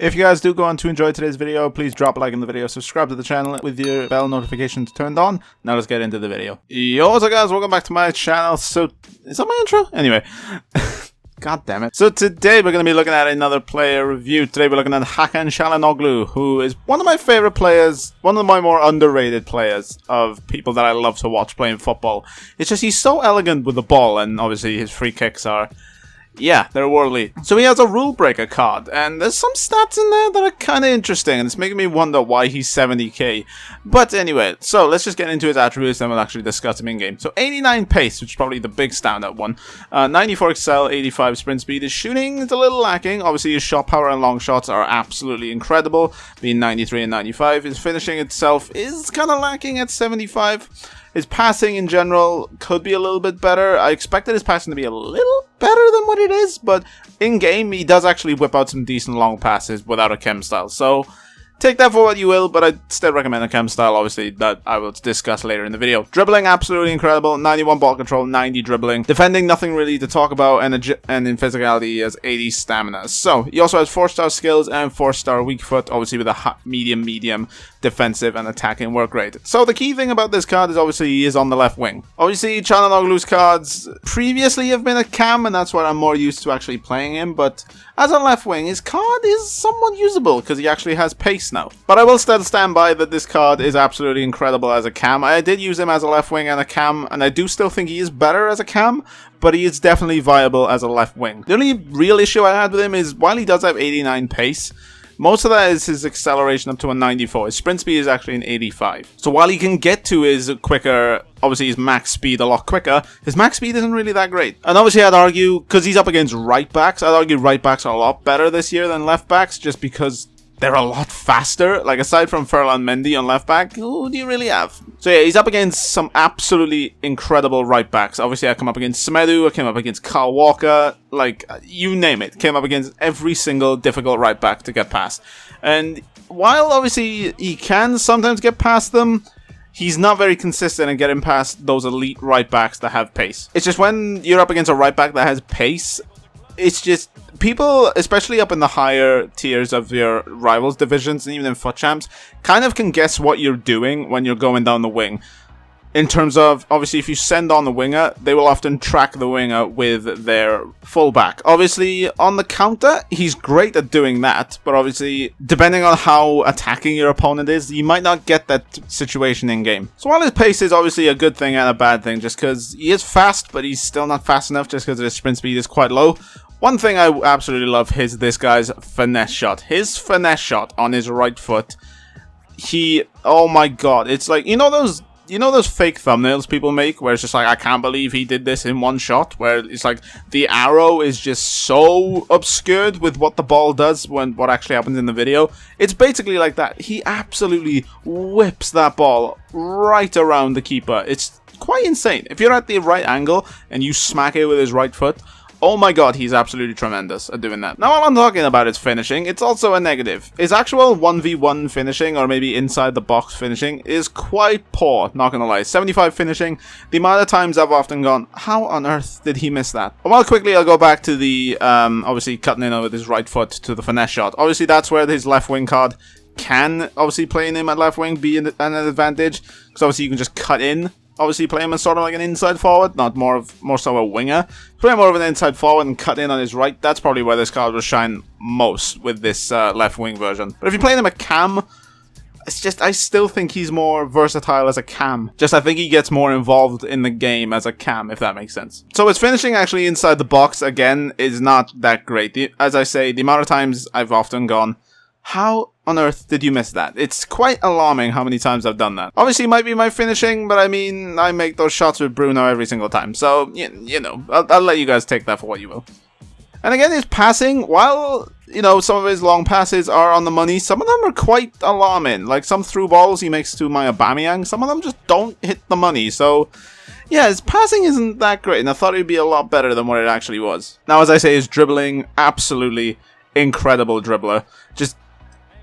If you guys do go on to enjoy today's video, please drop a like in the video, subscribe to the channel with your bell notifications turned on. Now let's get into the video. Yo, what's up guys, welcome back to my channel. So, is that my intro? Anyway, god damn it. So today we're going to be looking at another player review. Today we're looking at Hakan Calhanoglu, who is one of my favorite players, one of my more underrated players of people that I love to watch playing football. It's just he's so elegant with the ball, and obviously his free kicks are... yeah, they're worldly. So he has a Rulebreaker card, and there's some stats in there that are kind of interesting, and it's making me wonder why he's 70k. But anyway, so let's just get into his attributes, and we'll actually discuss him in-game. So 89 pace, which is probably the big standout one. 94 excel, 85 sprint speed. His shooting is a little lacking. Obviously, his shot power and long shots are absolutely incredible, being 93 and 95. His finishing itself is kind of lacking at 75. His passing in general could be a little bit better. I expected his passing to be a little better than what it is, but in-game he does actually whip out some decent long passes without a chem style. So take that for what you will, but I'd still recommend a chem style, obviously, that I will discuss later in the video. Dribbling, absolutely incredible. 91 ball control, 90 dribbling. Defending, nothing really to talk about, and in physicality, he has 80 stamina. So, he also has 4-star skills and 4-star weak foot, obviously with a medium defensive and attacking work rate. So, the key thing about this card is obviously he is on the left wing. Obviously, Calhanoglu's cards previously have been a cam, and that's what I'm more used to actually playing him, but as a left wing, his card is somewhat usable, because he actually has pace now. But I will still stand by that this card is absolutely incredible as a cam. I did use him as a left wing and a cam, and I do still think he is better as a cam, but he is definitely viable as a left wing. The only real issue I had with him is while he does have 89 pace, most of that is his acceleration up to a 94. His sprint speed is actually an 85. So while he can get to his quicker, obviously his max speed a lot quicker, his max speed isn't really that great. And obviously I'd argue, because he's up against right backs, I'd argue right backs are a lot better this year than left backs, just because they're a lot faster. Like, aside from Ferland Mendy on left back, who do you really have? So yeah, he's up against some absolutely incredible right backs. Obviously, I come up against Semedo, I came up against Kyle Walker, like, you name it. Came up against every single difficult right back to get past. And while obviously he can sometimes get past them, he's not very consistent in getting past those elite right backs that have pace. It's just when you're up against a right back that has pace, it's just people, especially up in the higher tiers of your rivals divisions and even in FUT champs, kind of can guess what you're doing when you're going down the wing. In terms of, obviously, if you send on the winger, they will often track the winger with their fullback. Obviously, on the counter, he's great at doing that, but obviously, depending on how attacking your opponent is, you might not get that situation in-game. So while his pace is obviously a good thing and a bad thing, just because he is fast, but he's still not fast enough just because his sprint speed is quite low. One thing I absolutely love is this guy's finesse shot. His finesse shot on his right foot, oh my god, it's like, you know those fake thumbnails people make where it's just like, I can't believe he did this in one shot, where it's like the arrow is just so obscured with what the ball does when what actually happens in the video. It's basically like that. He absolutely whips that ball right around the keeper. It's quite insane. If you're at the right angle and you smack it with his right foot, oh my god, he's absolutely tremendous at doing that. Now, while I'm talking about his finishing, it's also a negative. His actual 1v1 finishing, or maybe inside the box finishing, is quite poor, not gonna lie. 75 finishing, the amount of times I've often gone, how on earth did he miss that? Well, quickly, I'll go back to the, obviously cutting in with his right foot to the finesse shot. Obviously, that's where his left wing card can, obviously playing him at left wing, be an advantage, because obviously you can just cut in. Obviously, play him as sort of like an inside forward, not more so a winger. Play him more of an inside forward and cut in on his right. That's probably where this card will shine most with this left wing version. But if you're playing him a cam, it's just, I still think he's more versatile as a cam. Just, I think he gets more involved in the game as a cam, if that makes sense. So his finishing actually inside the box, again, is not that great. As I say, the amount of times I've often gone, how on earth did you miss that? It's quite alarming how many times I've done that. Obviously, it might be my finishing, but I mean, I make those shots with Bruno every single time. So, you know, I'll let you guys take that for what you will. And again, his passing, while, you know, some of his long passes are on the money, some of them are quite alarming. Like, some through balls he makes to my Aubameyang, some of them just don't hit the money. So, yeah, his passing isn't that great, and I thought it'd be a lot better than what it actually was. Now, as I say, his dribbling, absolutely incredible dribbler. Just,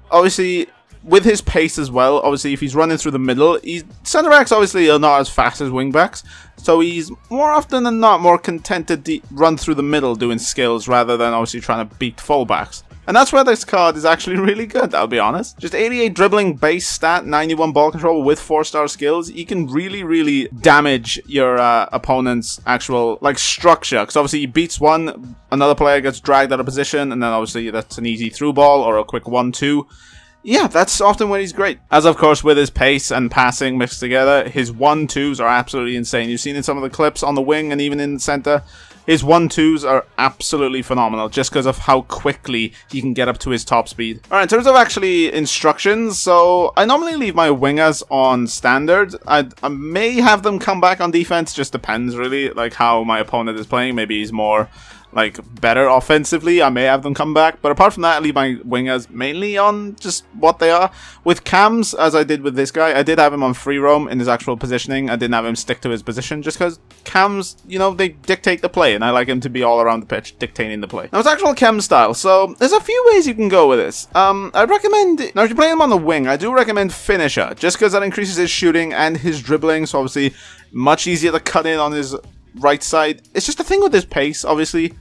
obviously, with his pace as well, obviously if he's running through the middle, centre backs obviously are not as fast as wing backs, so he's more often than not more content to run through the middle doing skills rather than obviously trying to beat fullbacks. And that's where this card is actually really good, I'll be honest. Just 88 dribbling base stat, 91 ball control with 4-star skills. You can really damage your opponent's actual like structure. Because obviously he beats one, another player gets dragged out of position, and then obviously that's an easy through ball or a quick 1-2. Yeah, that's often when he's great. As of course with his pace and passing mixed together, his 1-2s are absolutely insane. You've seen in some of the clips on the wing and even in the center. His 1-2s are absolutely phenomenal just because of how quickly he can get up to his top speed. Alright, in terms of actually instructions, so I normally leave my wingers on standard. I may have them come back on defense, just depends really, like how my opponent is playing. Maybe he's more like better offensively, I may have them come back, but apart from that I leave my wingers mainly on just what they are. With cams, as I did with this guy, I did have him on free roam in his actual positioning. I didn't have him stick to his position just because cams, you know, they dictate the play and I like him to be all around the pitch dictating the play. Now his actual chem style, so there's a few ways you can go with this. I'd recommend, now if you're playing him on the wing, I do recommend finisher just because that increases his shooting and his dribbling, so obviously much easier to cut in on his right side. It's just the thing with his pace, obviously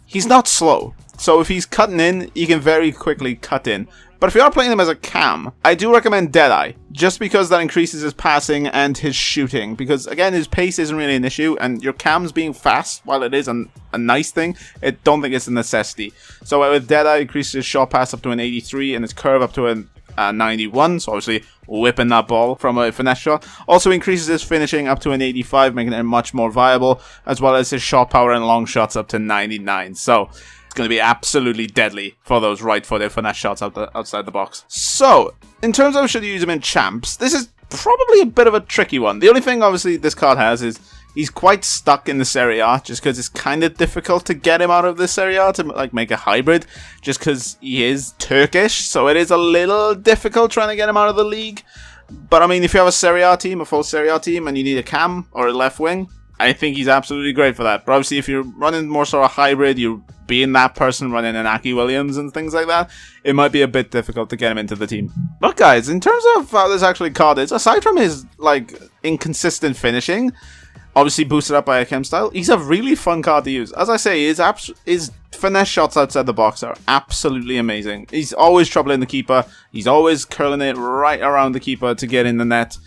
he's not slow, so if he's cutting in, he can very quickly cut in. But if you are playing him as a cam, I do recommend Deadeye, just because that increases his passing and his shooting. Because again, his pace isn't really an issue, and your cams being fast, while it is a nice thing, I don't think it's a necessity. So with Deadeye, increases his shot pass up to an 83 and his curve up to a 91, so obviously whipping that ball from a finesse shot. Also increases his finishing up to an 85, making it much more viable, as well as his shot power and long shots up to 99. So it's going to be absolutely deadly for those right-footed finesse shots outside the box. So, in terms of should you use him in champs, this is probably a bit of a tricky one. The only thing, obviously, this card has is he's quite stuck in the Serie A, just because it's kind of difficult to get him out of the Serie A to like make a hybrid, just because he is Turkish, so it is a little difficult trying to get him out of the league. But I mean, if you have a Serie A team, a full Serie A team, and you need a cam or a left wing, I think he's absolutely great for that. But obviously, if you're running more sort of hybrid, you're being that person running an Aki Williams and things like that, it might be a bit difficult to get him into the team. But guys, in terms of how this actually card is, aside from his like inconsistent finishing, obviously boosted up by a chem style, he's a really fun card to use. As I say, his finesse shots outside the box are absolutely amazing. He's always troubling the keeper. He's always curling it right around the keeper to get in the net.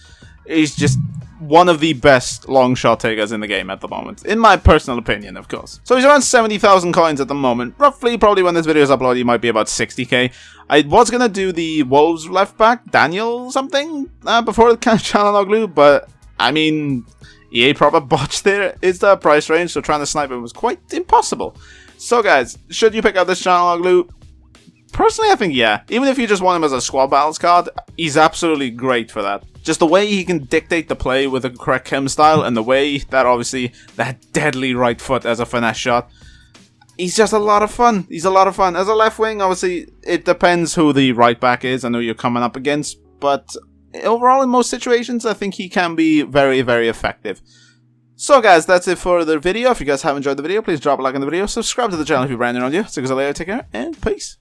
He's just one of the best long shot takers in the game at the moment, in my personal opinion, of course. So he's around 70,000 coins at the moment. Roughly, probably when this video is uploaded, he might be about 60k. I was going to do the Wolves left back, Daniel something, before Calhanoglu, but I mean, EA proper botched there is the price range, so trying to snipe him was quite impossible. So guys, should you pick up this Calhanoglu? Personally, I think yeah. Even if you just want him as a squad battles card, he's absolutely great for that. Just the way he can dictate the play with a correct chem style, and the way that obviously that deadly right foot as a finesse shot, he's just a lot of fun. He's a lot of fun. As a left wing, obviously, it depends who the right back is and who you're coming up against, but overall, in most situations, I think he can be very, very effective. So guys, that's it for the video. If you guys have enjoyed the video, please drop a like on the video, subscribe to the channel if you're brand new around here. See you guys later, take care, and peace.